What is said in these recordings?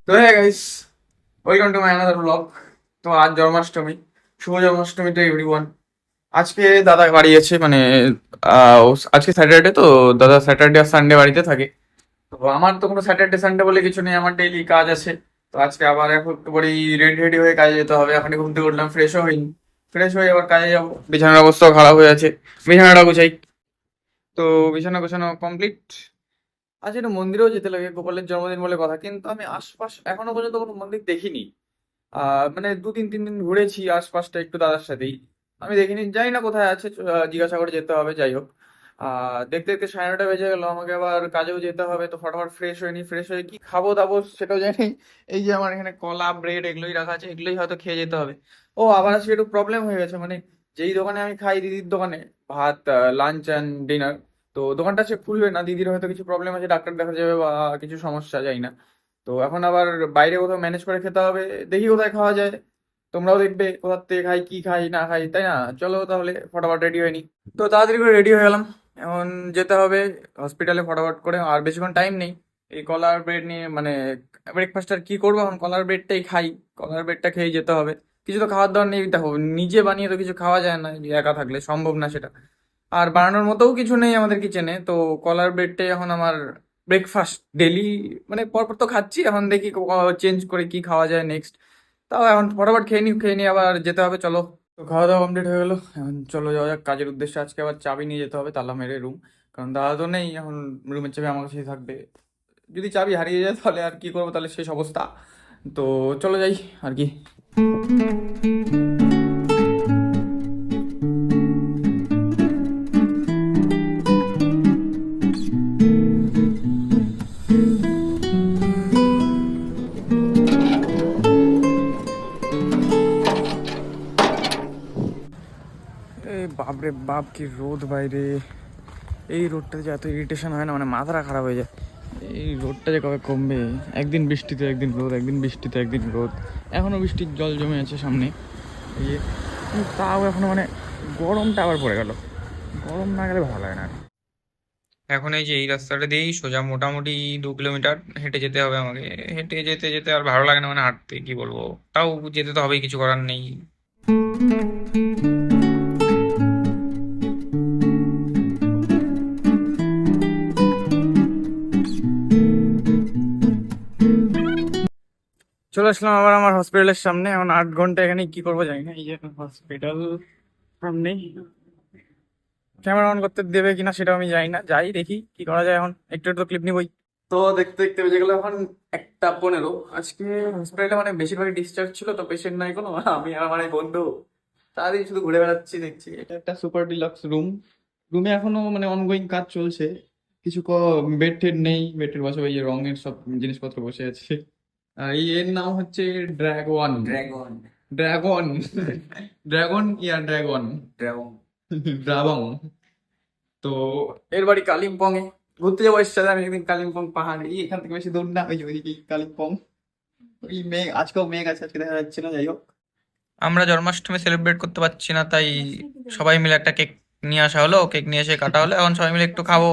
তো হ্যাঁ guys, welcome to my another blog. তো আজ জন্মাষ্টমী, শুভ জন্মাষ্টমী টু এভরিওয়ান। আজকে দাদা বাড়ি আছে, মানে আজকে স্যাটারডে, তো দাদা স্যাটারডে আর সানডে বাড়িতে থাকে। তো আমার তো কোনো স্যাটারডে সানডে বলে কিছু নেই, আমার ডেইলি কাজ আছে। তো আজকে আবার এখন একটু পরেই রেডি রেডি হয়ে কাজে যেতে হবে। এখন ঘুম থেকে উঠলাম, ফ্রেশও হইনি, ফ্রেশ হয়ে আবার কাজে যাবো। বিছানার অবস্থাও খারাপ হয়ে আছে, বিছানাটা গুছাই। তো বিছানা গোছানো কমপ্লিট। আজ একটু মন্দিরেও যেতে লাগে, গোপালের জন্মদিন বলে কথা, কিন্তু আমি আশপাশ এখনো পর্যন্ত কোনো মন্দির দেখিনি। মানে 2-3 দিন ঘুরেছি আশপাশটা একটু দাদার সাথেই। আমি দেখিনি, জানি না কোথায় আছে, জিজ্ঞাসা করে যেতে হবে। যাই হোক, দেখতে দেখতে 9:30 বেজে গেল, আমাকে আবার কাজেও যেতে হবে। তো ফটাফট ফ্রেশ হয়ে নি, ফ্রেশ হয়ে কি খাবো দাবো সেটাও জানি। এই যে আমার এখানে কলা ব্রেড এগুলোই রাখা আছে, এগুলোই হয়তো খেয়ে যেতে হবে। ও আবার আজকে একটু প্রবলেম হয়ে গেছে, মানে যেই দোকানে আমি খাই, দিদির দোকানে ভাত, লাঞ্চ অ্যান্ড ডিনার, তো দোকানটা সে খুলবে না। দিদির হয়তো কিছু প্রবলেম আছে, ডাক্তার দেখা যাবে বা কিছু সমস্যা, যাই না। তো এখন আবার বাইরে কোথাও ম্যানেজ করে খেতে হবে, দেখি কোথায় খাওয়া যায়। তোমরাও দেখবে কোথার থেকে খাই, কি খাই না খাই, তাই না? চলো তাহলে ফটাফট রেডি হয়ে নি। তো তাড়াতাড়ি করে রেডি হয়ে গেলাম, এখন যেতে হবে হসপিটালে ফটাফট করে। আর বেশিক্ষণ টাইম নেই। এই কলার ব্রেড নিয়ে মানে ব্রেকফাস্ট আর কি করবো, এখন কলার ব্রেডটাই খাই। কলার ব্রেডটা খেয়ে যেতে হবে। কিছু তো খাওয়ার দাওয়ার নেই, দেখো নিজে বানিয়ে তো কিছু খাওয়া যায় না, একা থাকলে সম্ভব না সেটা। আর বানানোর মতোও কিছু নেই আমাদের কিচেনে, তো কলার ব্রেডটাই এখন আমার ব্রেকফাস্ট ডেলি। মানে পরপর তো খাচ্ছি, এখন দেখি চেঞ্জ করে কি খাওয়া যায় নেক্সট। তাও এখন ফটাফট খেয়ে নিই আবার যেতে হবে, চলো। তো খাওয়া দাওয়া কমপ্লিট হয়ে গেলো, এখন চলো যাওয়া যাক কাজের উদ্দেশ্যে। আজকে আবার চাবি নিয়ে যেতে হবে, তালা মেরে রুম। কারণ দাদা তো নেই এখন, রুমের চাবি আমার কাছেই থাকবে। যদি চাবি হারিয়ে যায় তাহলে আর কি করবো, তাহলে শেষ অবস্থা। তো চলো যাই আর কি। এই বাপরে বাপ, কি রোদ বাইরে! এই রোদটাতে যে এত ইরিটেশন হয় না, মানে মাথাটা খারাপ হয়ে যায়। এই রোদটা যে কবে কমবে! একদিন বৃষ্টিতে একদিন রোদ, একদিন বৃষ্টিতে একদিন রোদ। এখনো বৃষ্টির জল জমে আছে সামনে, এই যে। কিন্তু তাও এখনো মানে গরমটা আবার পড়ে গেল। গরম না গেলে ভালো লাগে না আর। এখন এই যে এই রাস্তাটা দিয়েই সোজা মোটামুটি 2 কিলোমিটার হেঁটে যেতে হবে আমাকে। হেঁটে যেতে যেতে আর ভালো লাগে না, মানে হাঁটতে কি বলবো, তাও যেতে তো হবেই, কিছু করার নেই। চলে আসলাম আবার আমার হসপিটালের সামনে। এখন 8 ঘন্টা এখানে কি করবো জানি না। এই যে হসপিটাল সামনেই, ক্যামেরা অন করতে দেবে কিনা সেটাও আমি জানি না। যাই দেখি কি করা যায়, এখন একটু একটু ক্লিপ নিবই। তো দেখতে দেখতে বেজে গেলো এখন 1:15। আজকে হসপিটালে মানে বেশিরভাগই ডিসচার্জ ছিল, তো পেশেন্ট নাই কোনো। আমি আর আমার এই বন্ধু সারাদিন শুধু ঘুরে বেড়াচ্ছি, দেখছি। এটা একটা সুপার ডিলাক্স রুম। রুমে এখনো মানে অনগোয়িং কাজ চলছে। কিছু বেড টেড নেই, বেডের বসে ওই যে রঙের সব জিনিসপত্র বসে আছে। আর এই এর নাম হচ্ছে ড্রাগন। ড্রাগন। ড্রাগন। ড্রাগন ইয়া ড্রাগন। ড্রাগন। ড্রাগন। তো এর বাড়ি কালিম্পং এ। ঘুরতে যাবো এর সাথে আমি একদিন, কালিম্পং পাহাড়। এই এখান থেকে বেশি দূর না, ওই যে ওইদিকে কালিম্পং। ওই মেঘ, আজকেও মেঘ আছে, আজকে দেখা যাচ্ছে না। যাই হোক, আমরা জন্মাষ্টমী সেলিব্রেট করতে পারছি না, তাই সবাই মিলে একটা কেক নিয়ে আসা হলো। কেক নিয়ে এসে কাটা হলো, এখন সবাই মিলে একটু খাবো।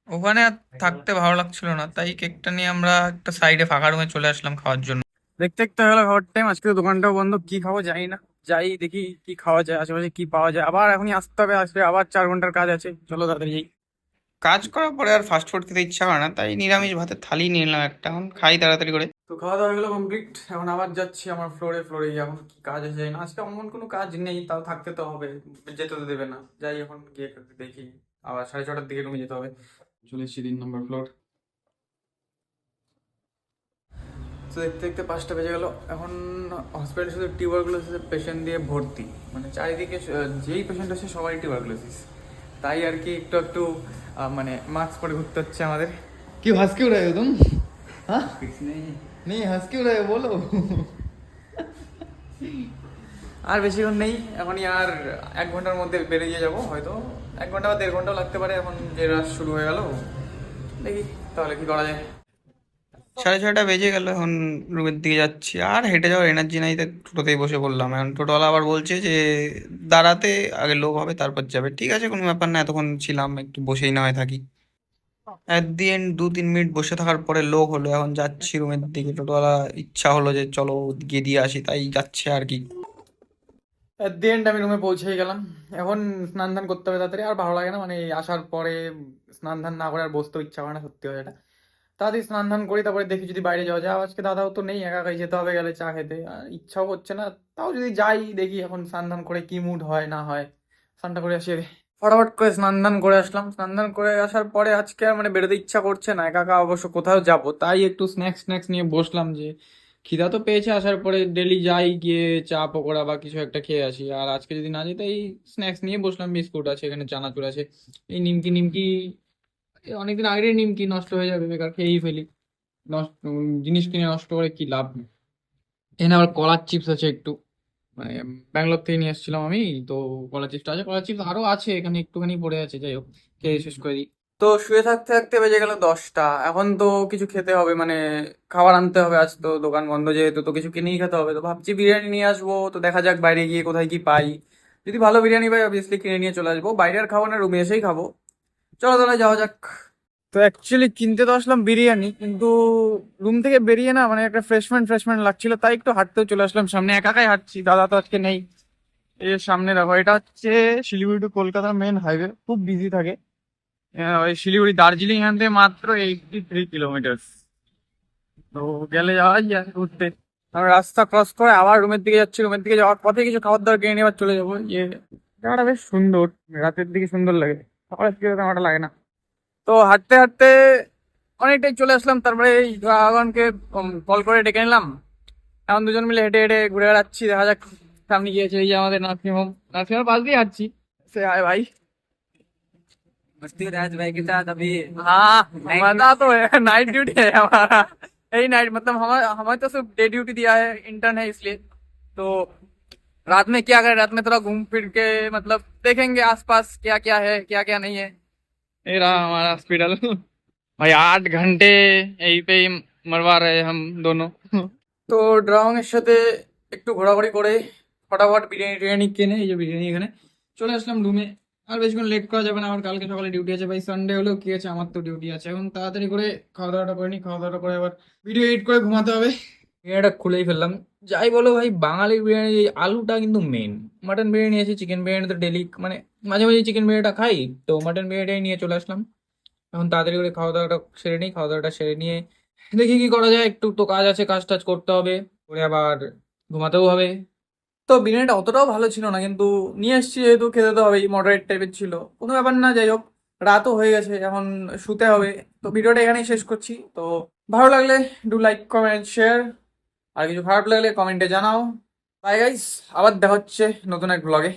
ওখানে আর থাকতে ভালো লাগছিল না, তাই কেকটা নিয়ে আমরা একটা সাইডে ফাঁকা রুমে চলে আসলাম খাওয়ার জন্য। দেখতে দেখতে হলো খাওয়ার টাইম। আজকে তো দোকানটাও বন্ধ, কি খাবো জানি না। যাই দেখি কি খাওয়া যায়, আশেপাশে কি পাওয়া যায়। আবার এখনই আসতে হবে, আসবে আবার 4 ঘন্টার কাজ আছে। চলো তাড়াতাড়ি যাই। কাজ করার পরে আর ফাস্ট ফুড খেতে ইচ্ছা করে না, তাই নিরামিষ ভাতের থালি নিয়ে নিলাম একটা, এখন খাই তাড়াতাড়ি করে। তো খাওয়া দাওয়া হয়ে গেলো কমপ্লিট, এখন আবার যাচ্ছি আমার ফ্লোরে। ফ্লোরে এখন কি কাজ আছে জানি না, আজকে এমন কোনো কাজ নেই, তাও থাকতে তো হবে, যেতে তো দেবে না। যাই এখন গিয়ে দেখি, আবার 6:30টার দিকে রুমে যেতে হবে। চলে এসেছি 3 নম্বর ফ্লোর। তো দেখতে দেখতে 5টা বেজে গেল। এখন হসপিটালে শুধু টিউবারকুলোসিসের পেশেন্ট দিয়ে ভর্তি, মানে চারিদিকে যেই পেশেন্ট আছে সবাই টিউবারকুলোসিস। তাই আর কি একটু একটু মানে মাস্ক পরে ঘুরতে হচ্ছে আমাদের। কি हंस क्यों रहे हो तुम? हाँ, कुछ नहीं। नहीं हंस क्यों रहे हो बोलो। আর বেশিক্ষণ নেই, এখনই আর 1 ঘন্টার মধ্যে বেরিয়ে যাবো হয়তো। 1 ঘন্টা বা 1.5 ঘন্টাও লাগতে পারে, এখন যে রাশ শুরু হয়ে গেল। দেখি তাহলে কি করা যায়। 6:30 বেজে গেল, এখন রুমের দিকে যাচ্ছি। আর হেঁটে যাওয়ার এনার্জি নাই, তাই টোটোতেই বসে পড়লাম। এখন টোটোওয়ালা আবার বলছে যে দাঁড়াতে, আগে লোক হবে তারপর যাবে। ঠিক আছে, কোনো ব্যাপার না, এতক্ষণ ছিলাম, একটু বসেই না হয় থাকি। এট দি এন্ড 2-3 মিনিট বসে থাকার পরে লোক হলো, এখন যাচ্ছি রুমের দিকে। টোটোওয়ালা ইচ্ছা হলো যে চলো গিয়ে দিয়ে আসি, তাই যাচ্ছে আর কি। এট দি এন্ড আমি রুমে পৌঁছেই গেলাম। এখন স্নান ধান করতে হবে তাড়াতাড়ি, আর ভালো লাগে না মানে এই আসার পরে স্নান ধান না করে আর বসতেও ইচ্ছা করে না, সত্যি কথা এটা। তাড়াতাড়ি স্নান ধান করি, তারপরে দেখি যদি বাইরে যাওয়া যায়। আজকে দাদাও তো নেই, একা একাই যেতে হবে গেলে চা খেতে, আর ইচ্ছাও হচ্ছে না। তাও যদি যাই দেখি এখন স্নান ধান করে কি মুড হয় না হয়। স্নানটা করে আসি আগে। ফটাফট করে স্নান ধান করে আসলাম। স্নান ধান করে আসার পরে আজকে আর মানে বেরোতে ইচ্ছা করছে না, একা একা অবশ্য কোথাও যাব, তাই একটু স্ন্যাক্স স্ন্যাক্স নিয়ে বসলাম যে খিদা তো পেয়েছে। আসার পরে ডেলি যাই, গিয়ে চা পকোড়া বা কিছু একটা খেয়ে আসি। আর আজকে যদি না যেতে এই স্ন্যাক্স নিয়ে বসলাম, বিস্কুট আছে এখানে, চানাচুর আছে, এই নিমকি নিমকি অনেকদিন আগের নিমকি নষ্ট হয়ে যাবে, বেকার খেয়েই ফেলি। নষ্ট জিনিস কিনে নষ্ট করে কি লাভ। এখানে আবার কলার চিপস আছে একটু, মানে ব্যাঙ্গালোর থেকে নিয়ে এসেছিলাম আমি। তো কলা চিপসটা আছে, কলা চিপস আরো আছে এখানে, একটুখানি পড়ে আছে, যাই হোক খেয়ে শেষ করে দিই। তো শুয়ে থাকতে থাকতে বেজে গেল 10টা। এখন তো কিছু খেতে হবে, মানে খাবার আনতে হবে। আজ তো দোকান বন্ধ, যেহেতু তো কিছু কিনেই খেতে হবে। তো ভাবছি বিরিয়ানি নিয়ে আসবো, তো দেখা যাক বাইরে গিয়ে কোথায় কি পাই। যদি ভালো বিরিয়ানি পাই অবভিয়াসলি কিনে নিয়ে চলে আসবো। বাইরে আর খাবো না, রুমে এসেই খাবো। চলো তাহলে যাওয়া যাক। তো অ্যাকচুয়ালি কিনতে তো আসলাম বিরিয়ানি, কিন্তু রুম থেকে বেরিয়ে না মানে একটা ফ্রেশমেন্ট ফ্রেশমেন্ট লাগছিল, তাই একটু হাঁটতেও চলে আসলাম সামনে। একা একাই হাঁটছি, দাদা তো আজকে নেই। এই সামনে দেখো, এটা হচ্ছে শিলিগুড়ি টু কলকাতার মেন হাইওয়ে, খুব বিজি থাকে। ওই শিলিগুড়ি দার্জিলিং এখান থেকে মাত্র 83 কিলোমিটার। তো গেলে যাওয়া যায় ঘুরতে। আমি রাস্তা ক্রস করে আবার রুমের দিকে যাচ্ছি। রুমের দিকে যাওয়ার পথে কিছু খাবার দাবার কিনে নিয়ে আবার চলে যাবো। জায়গাটা বেশ সুন্দর, রাতের দিকে সুন্দর লাগে, সকালের দিকে তেমন একটা লাগে না। তো হাঁটতে হাঁটতে অনেকটাই চলে আসলাম। তারপরে এই ড্রাগনকে কল করে ডেকে নিলাম। এখন দুজন মিলে হেঁটে হেঁটে ঘুরে বেড়াচ্ছি, দেখা যাক সামনে গিয়েছে। এই যে আমাদের নার্সিং হোম, নার্সিং হোমের পাশ দিয়ে হাঁটছি। সে হাय भाई। मस्ती हो रहा है भाई के साथ अभी। हाँ, नाइट मजा तो है, नाइट ड्यूटी है हमारा। यही नाइट मतलब हमारा, हमें तो सिर्फ डे ड्यूटी दिया है, इंटर्न है इसलिए। तो रात में क्या करें, रात में थोड़ा घूम फिर के मतलब देखेंगे आसपास क्या क्या है क्या क्या नहीं है। ये रहा हमारा हॉस्पिटल। भाई 8 घंटे यहीं पे ही मरवा रहे हम दोनों। তো ড্রং এর সাথে একটু ঘোরাঘুরি করে ফটাফট বিরিয়ানি টিরিয়ানি কিনে এই যে বিরিয়ানি এখানে চলে আসলাম রুমে। আর বেশিক্ষণ লেট করা যাবে না, আমার কালকে সকালে ডিউটি আছে। ভাই সানডে হলেও কি আছে, আমার তো ডিউটি আছে। এখন তাড়াতাড়ি করে খাওয়া দাওয়াটা করে নি, খাওয়া দাওয়াটা করে আবার ভিডিও এডিট করে ঘুমাতে হবে। বিরিয়ানিটা খুলেই ফেললাম। যাই বলো ভাই, বাঙালির বিরিয়ানি এই আলুটা কিন্তু মেন। মাটন বিরিয়ানি আছে, চিকেন বিরিয়ানি তো ডেলি মানে মাঝে মাঝে চিকেন বিরিয়ানিটা খাই, তো মাটন বিরিয়ানি নিয়ে চলে আসলাম। এখন তাড়াতাড়ি করে খাওয়া দাওয়াটা সেরে নিই। খাওয়া দাওয়াটা সেরে নিয়ে দেখি কি করা যায়। একটু তো কাজ আছে, কাজ টাজ করতে হবে, করে আবার ঘুমাতেও হবে। তো বিরিয়ানিটা অতটাও ভালো ছিল না, কিন্তু নিয়ে এসেছি যেহেতু খেতে তো হবেই, মডারেট টাইপের ছিল, কোনো ব্যাপার না। যাই হোক, রাতও হয়ে গেছে, এখন শুতে হবে। তো ভিডিওটা এখানেই শেষ করছি। তো ভালো লাগলে ডু লাইক কমেন্ট শেয়ার, আর কিছু খারাপ লাগলে কমেন্টে জানাও। বাই গাইস, আবার দেখা হচ্ছে নতুন এক ব্লগে।